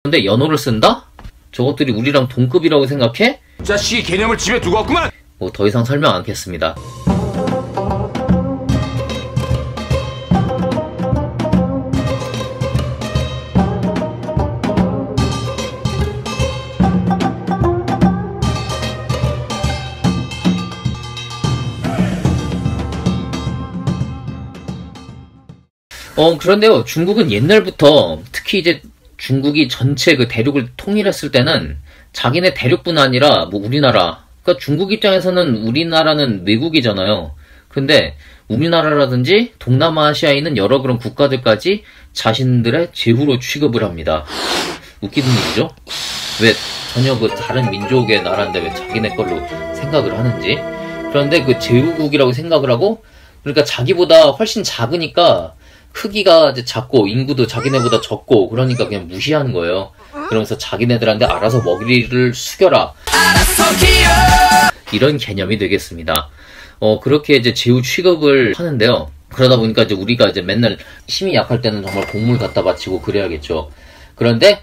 근데 연호를 쓴다? 저것들이 우리랑 동급이라고 생각해? 자식이 개념을 집에 두고 왔구만! 뭐 더 이상 설명 않겠습니다. 그런데요, 중국은 옛날부터, 특히 이제 중국이 전체 그 대륙을 통일했을 때는 자기네 대륙뿐 아니라 뭐 우리나라, 그러니까 중국 입장에서는 우리나라는 외국이잖아요. 근데 우리나라라든지 동남아시아에 있는 여러 그런 국가들까지 자신들의 제후로 취급을 합니다. 웃기는 일이죠? 왜 전혀 그 다른 민족의 나라인데 왜 자기네 걸로 생각을 하는지. 그런데 그 제후국이라고 생각을 하고, 그러니까 자기보다 훨씬 작으니까 크기가 이제 작고 인구도 자기네보다 적고 그러니까 그냥 무시하는 거예요. 그러면서 자기네들한테 알아서 먹이를 숙여라, 이런 개념이 되겠습니다. 그렇게 이제 제후 취급을 하는데요. 그러다 보니까 이제 우리가 이제 맨날 힘이 약할 때는 정말 곡물 갖다 바치고 그래야겠죠. 그런데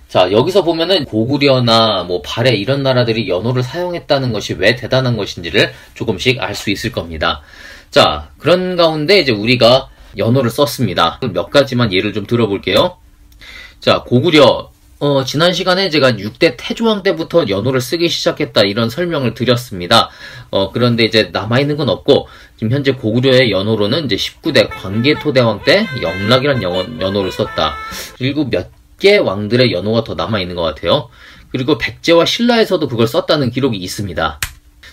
자, 여기서 보면은 고구려나 뭐 발해 이런 나라들이 연호를 사용했다는 것이 왜 대단한 것인지를 조금씩 알 수 있을 겁니다. 자, 그런 가운데 이제 우리가 연호를 썼습니다. 몇 가지만 예를 좀 들어볼게요. 자, 고구려. 지난 시간에 제가 6대 태조왕 때부터 연호를 쓰기 시작했다, 이런 설명을 드렸습니다. 그런데 이제 남아있는 건 없고, 지금 현재 고구려의 연호로는 이제 19대 광개토대왕 때 영락이란 연호를 썼다. 그리고 몇 개 왕들의 연호가 더 남아있는 것 같아요. 그리고 백제와 신라에서도 그걸 썼다는 기록이 있습니다.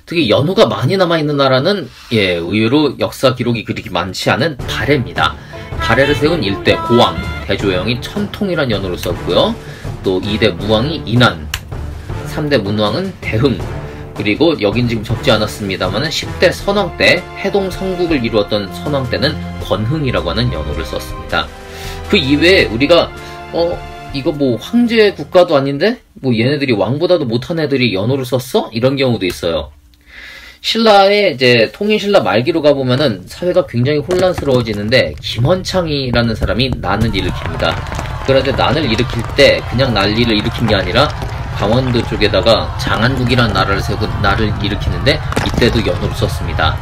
특히 연호가 많이 남아있는 나라는 의외로 역사 기록이 그렇게 많지 않은 발해입니다. 발해를 세운 1대 고왕 대조영이 천통이란 연호를 썼고요. 또 2대 무왕이 인안, 3대 문왕은 대흥, 그리고 여긴 지금 적지 않았습니다만 10대 선왕 때 해동 성국을 이루었던 선왕 때는 권흥이라고 하는 연호를 썼습니다. 그 이외에 우리가 이거 뭐 황제 국가도 아닌데 뭐 얘네들이 왕보다도 못한 애들이 연호를 썼어? 이런 경우도 있어요. 신라의 이제 통일신라 말기로 가보면은 사회가 굉장히 혼란스러워지는데 김헌창이라는 사람이 난을 일으킵니다. 그런데 난을 일으킬 때 그냥 난리를 일으킨 게 아니라 강원도 쪽에다가 장안국이라는 나라를 세우고 나를 일으키는데 이때도 연호를 썼습니다.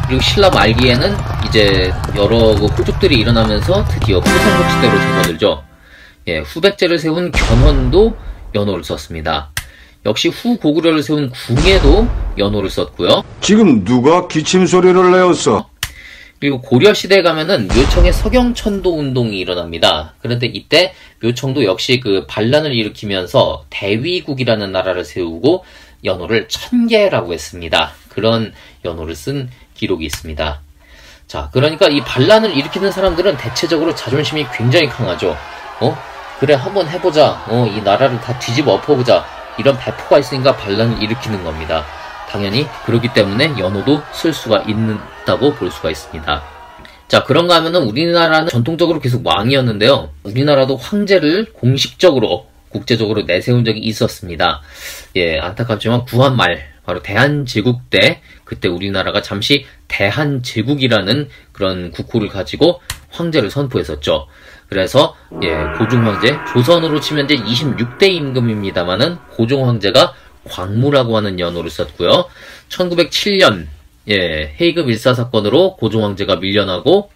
그리고 신라 말기에는 이제 여러 그 호족들이 일어나면서 드디어 후성국 시대로 접어들죠. 후백제를 세운 견훤도 연호를 썼습니다. 역시 후고구려를 세운 궁예도 연호를 썼고요. 지금 누가 기침 소리를 내었어? 그리고 고려시대에 가면은 묘청의 서경천도 운동이 일어납니다. 그런데 이때 묘청도 역시 그 반란을 일으키면서 대위국이라는 나라를 세우고 연호를 1000개라고 했습니다. 그런 연호를 쓴 기록이 있습니다. 자, 그러니까 이 반란을 일으키는 사람들은 대체적으로 자존심이 굉장히 강하죠. 그래, 한번 해보자. 이 나라를 다 뒤집어 엎어보자. 이런 배포가 있으니까 반란을 일으키는 겁니다. 당연히 그렇기 때문에 연호도 쓸 수가 있다고 볼 수가 있습니다. 자, 그런가 하면은 우리나라는 전통적으로 계속 왕이었는데요. 우리나라도 황제를 공식적으로 국제적으로 내세운 적이 있었습니다. 안타깝지만 구한 말, 바로 대한제국 때, 그때 우리나라가 잠시 대한제국이라는 그런 국호를 가지고 황제를 선포했었죠. 그래서 고종황제, 조선으로 치면 이제 26대 임금입니다만은 고종황제가 광무라고 하는 연호를 썼고요. 1907년 헤이그 밀사 사건으로 고종황제가 밀려나고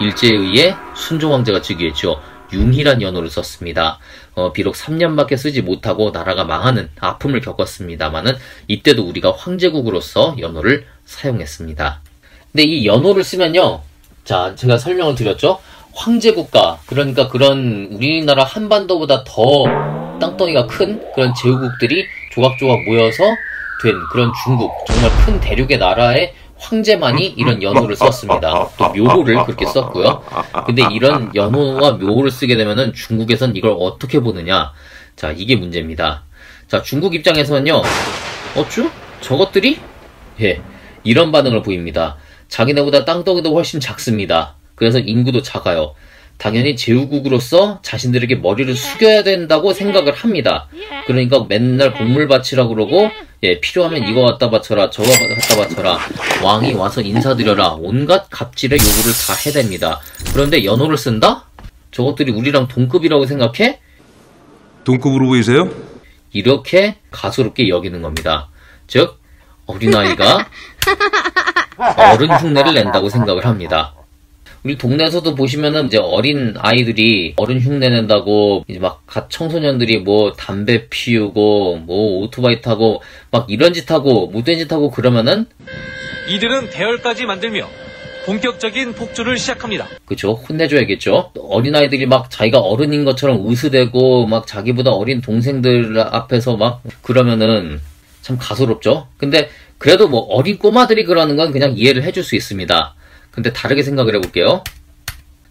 일제에 의해 순종황제가 즉위했죠. 융희란 연호를 썼습니다. 비록 3년밖에 쓰지 못하고 나라가 망하는 아픔을 겪었습니다만은 이때도 우리가 황제국으로서 연호를 사용했습니다. 근데 이 연호를 쓰면요, 자, 제가 설명을 드렸죠. 황제국가, 그러니까 그런 우리나라 한반도보다 더 땅덩이가 큰 그런 제후국들이 조각조각 모여서 된 그런 중국, 정말 큰 대륙의 나라의 황제만이 이런 연호를 썼습니다. 또 묘호를 그렇게 썼고요. 근데 이런 연호와 묘호를 쓰게 되면은 중국에선 이걸 어떻게 보느냐. 자, 이게 문제입니다. 자, 중국 입장에서는요, 어쭈? 저것들이? 이런 반응을 보입니다. 자기네보다 땅덩이도 훨씬 작습니다. 그래서 인구도 작아요. 당연히 제후국으로서 자신들에게 머리를 숙여야 된다고 생각을 합니다. 그러니까 맨날 곡물 바치라 그러고, 필요하면 이거 갖다 바쳐라, 저거 갖다 바쳐라, 왕이 와서 인사드려라, 온갖 갑질의 요구를 다 해댑니다. 그런데 연호를 쓴다? 저것들이 우리랑 동급이라고 생각해? 동급으로 보이세요? 이렇게 가소롭게 여기는 겁니다. 즉 어린아이가 어른 흉내를 낸다고 생각을 합니다. 우리 동네에서도 보시면은 이제 어린 아이들이 어른 흉내 낸다고 이제 막 갓 청소년들이 뭐 담배 피우고 뭐 오토바이 타고 막 이런 짓 하고 못된 짓 하고 그러면은 이들은 대열까지 만들며 본격적인 폭주를 시작합니다. 그쵸, 혼내줘야겠죠. 어린아이들이 막 자기가 어른인 것처럼 으스대고 막 자기보다 어린 동생들 앞에서 막 그러면은 참 가소롭죠. 근데 그래도 뭐 어린 꼬마들이 그러는 건 그냥 이해를 해줄 수 있습니다. 근데 다르게 생각을 해볼게요.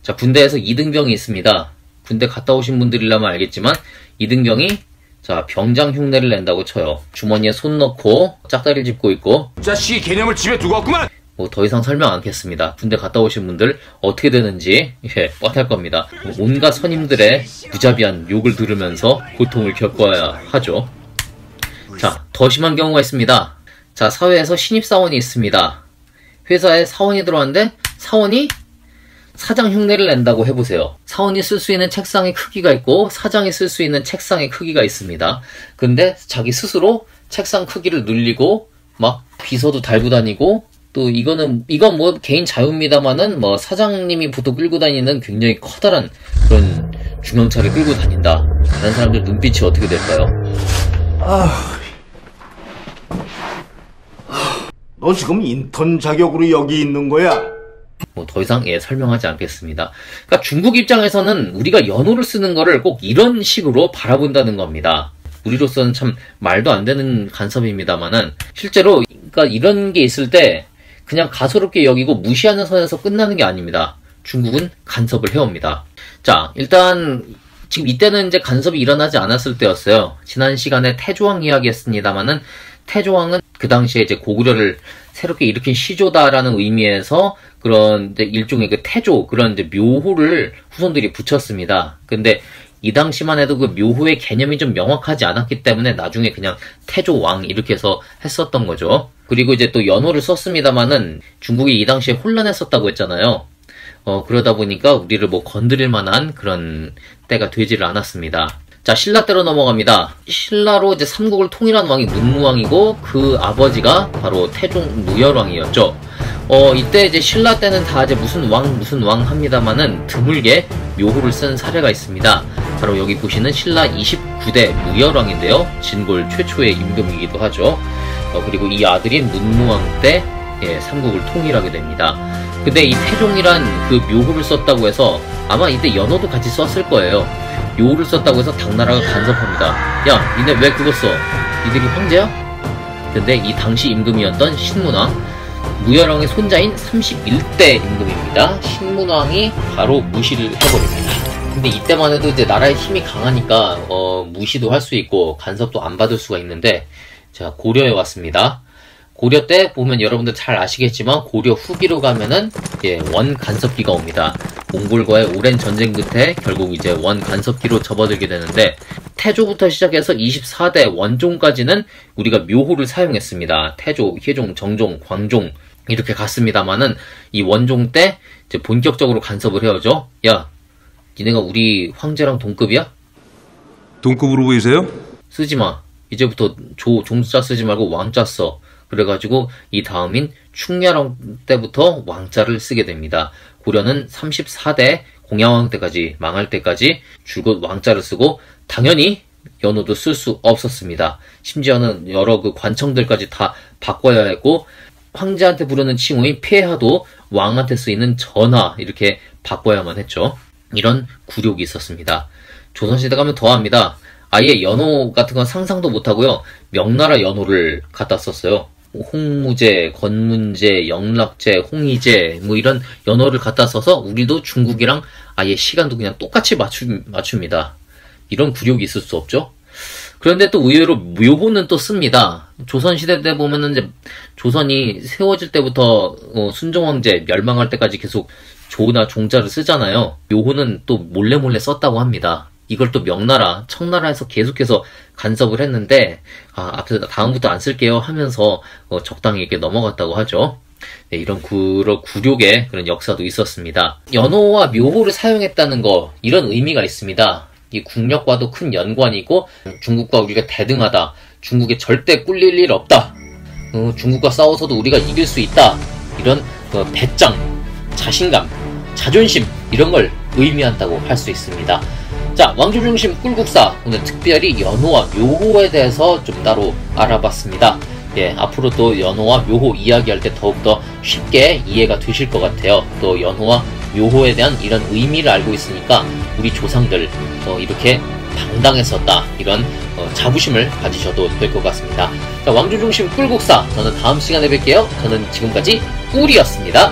자, 군대에서 이등병이 있습니다. 군대 갔다 오신 분들이라면 알겠지만 이등병이 자, 병장 흉내를 낸다고 쳐요. 주머니에 손 넣고 짝다리를 짚고 있고 자식이 개념을 집에 두고 왔구만. 뭐 더 이상 설명 않겠습니다. 군대 갔다 오신 분들 어떻게 되는지 뻔할 겁니다. 온갖 선임들의 무자비한 욕을 들으면서 고통을 겪어야 하죠. 자, 더 심한 경우가 있습니다. 자, 사회에서 신입사원이 있습니다. 회사에 사원이 들어왔는데 사원이 사장 흉내를 낸다고 해보세요. 사원이 쓸 수 있는 책상의 크기가 있고 사장이 쓸 수 있는 책상의 크기가 있습니다. 근데 자기 스스로 책상 크기를 늘리고 막 비서도 달고 다니고 또 이건 뭐 개인 자유입니다만은 뭐 사장님이 보통 끌고 다니는 굉장히 커다란 그런 중형차를 끌고 다닌다. 다른 사람들 눈빛이 어떻게 될까요? 너 지금 인턴 자격으로 여기 있는 거야? 뭐 더 이상 설명하지 않겠습니다. 그러니까 중국 입장에서는 우리가 연호를 쓰는 거를 꼭 이런 식으로 바라본다는 겁니다. 우리로서는 참 말도 안 되는 간섭입니다만은 실제로 그러니까 이런 게 있을 때 그냥 가소롭게 여기고 무시하는 선에서 끝나는 게 아닙니다. 중국은 간섭을 해옵니다. 자, 일단 지금 이때는 이제 간섭이 일어나지 않았을 때였어요. 지난 시간에 태조왕 이야기했습니다만은 태조왕은 그 당시에 이제 고구려를 새롭게 일으킨 시조다라는 의미에서 그런 이제 일종의 그 태조 그런 이제 묘호를 후손들이 붙였습니다. 근데 이 당시만 해도 그 묘호의 개념이 좀 명확하지 않았기 때문에 나중에 그냥 태조왕 이렇게 해서 했었던 거죠. 그리고 이제 또 연호를 썼습니다만은 중국이 이 당시에 혼란했었다고 했잖아요. 그러다 보니까 우리를 뭐 건드릴 만한 그런 때가 되지를 않았습니다. 자, 신라 때로 넘어갑니다. 신라로 이제 삼국을 통일한 왕이 문무왕이고 그 아버지가 바로 태종 무열왕이었죠. 이때 이제 신라 때는 다 이제 무슨 왕 합니다만은 드물게 묘호를 쓴 사례가 있습니다. 바로 여기 보시는 신라 29대 무열왕인데요. 진골 최초의 임금이기도 하죠. 그리고 이 아들인 문무왕 때 삼국을 통일하게 됩니다. 근데 이 태종이란 그 묘호를 썼다고 해서 아마 이때 연호도 같이 썼을 거예요. 묘호를 썼다고 해서 당나라가 간섭합니다. 야, 니네 왜 그거 써? 니들이 황제야? 근데 이 당시 임금이었던 신문왕 무열왕의 손자인 31대 임금입니다. 신문왕이 바로 무시를 해버립니다. 근데 이때만 해도 이제 나라의 힘이 강하니까 무시도 할 수 있고 간섭도 안 받을 수가 있는데 자, 고려에 왔습니다. 고려 때 보면 여러분들 잘 아시겠지만 고려 후기로 가면은 원 간섭기가 옵니다. 몽골과의 오랜 전쟁 끝에 결국 이제 원 간섭기로 접어들게 되는데 태조부터 시작해서 24대 원종까지는 우리가 묘호를 사용했습니다. 태조, 혜종, 정종, 광종 이렇게 갔습니다만은 이 원종 때 이제 본격적으로 간섭을 해오죠. 야, 니네가 우리 황제랑 동급이야? 동급으로 보이세요? 쓰지마. 이제부터 종자 쓰지 말고 왕자 써. 그래가지고 이 다음인 충렬왕 때부터 왕자를 쓰게 됩니다. 고려는 34대 공양왕 때까지 망할 때까지 줄곧 왕자를 쓰고 당연히 연호도 쓸 수 없었습니다. 심지어는 여러 그 관청들까지 다 바꿔야 했고 황제한테 부르는 칭호인 폐하도 왕한테 쓰이는 전하 이렇게 바꿔야만 했죠. 이런 굴욕이 있었습니다. 조선시대 가면 더합니다. 아예 연호 같은 건 상상도 못하고요. 명나라 연호를 갖다 썼어요. 홍무제, 건문제, 영락제, 홍희제 뭐 이런 연호를 갖다 써서 우리도 중국이랑 아예 시간도 그냥 똑같이 맞춥니다. 이런 굴욕이 있을 수 없죠. 그런데 또 의외로 묘호는 또 씁니다. 조선시대 때 보면은 이제 조선이 세워질 때부터 순종황제 멸망할 때까지 계속 조나 종자를 쓰잖아요. 묘호는 또 몰래 썼다고 합니다. 이걸 또 명나라, 청나라에서 계속해서 간섭을 했는데 앞에서 다음부터 안 쓸게요 하면서 적당히 이렇게 넘어갔다고 하죠. 네, 이런 굴욕의 그런 역사도 있었습니다. 연호와 묘호를 사용했다는 거 이런 의미가 있습니다. 이 국력과도 큰 연관이고 중국과 우리가 대등하다. 중국에 절대 꿀릴 일 없다. 중국과 싸워서도 우리가 이길 수 있다. 이런 배짱, 자신감, 자존심 이런 걸 의미한다고 할 수 있습니다. 자, 왕조중심 꿀국사 오늘 특별히 연호와 묘호에 대해서 좀 따로 알아봤습니다. 예, 앞으로 또 연호와 묘호 이야기할 때 더욱더 쉽게 이해가 되실 것 같아요. 또 연호와 묘호에 대한 이런 의미를 알고 있으니까 우리 조상들 이렇게 당당했었다 이런 자부심을 가지셔도 될 것 같습니다. 자, 왕조중심 꿀국사 저는 다음 시간에 뵐게요. 저는 지금까지 꿀이었습니다.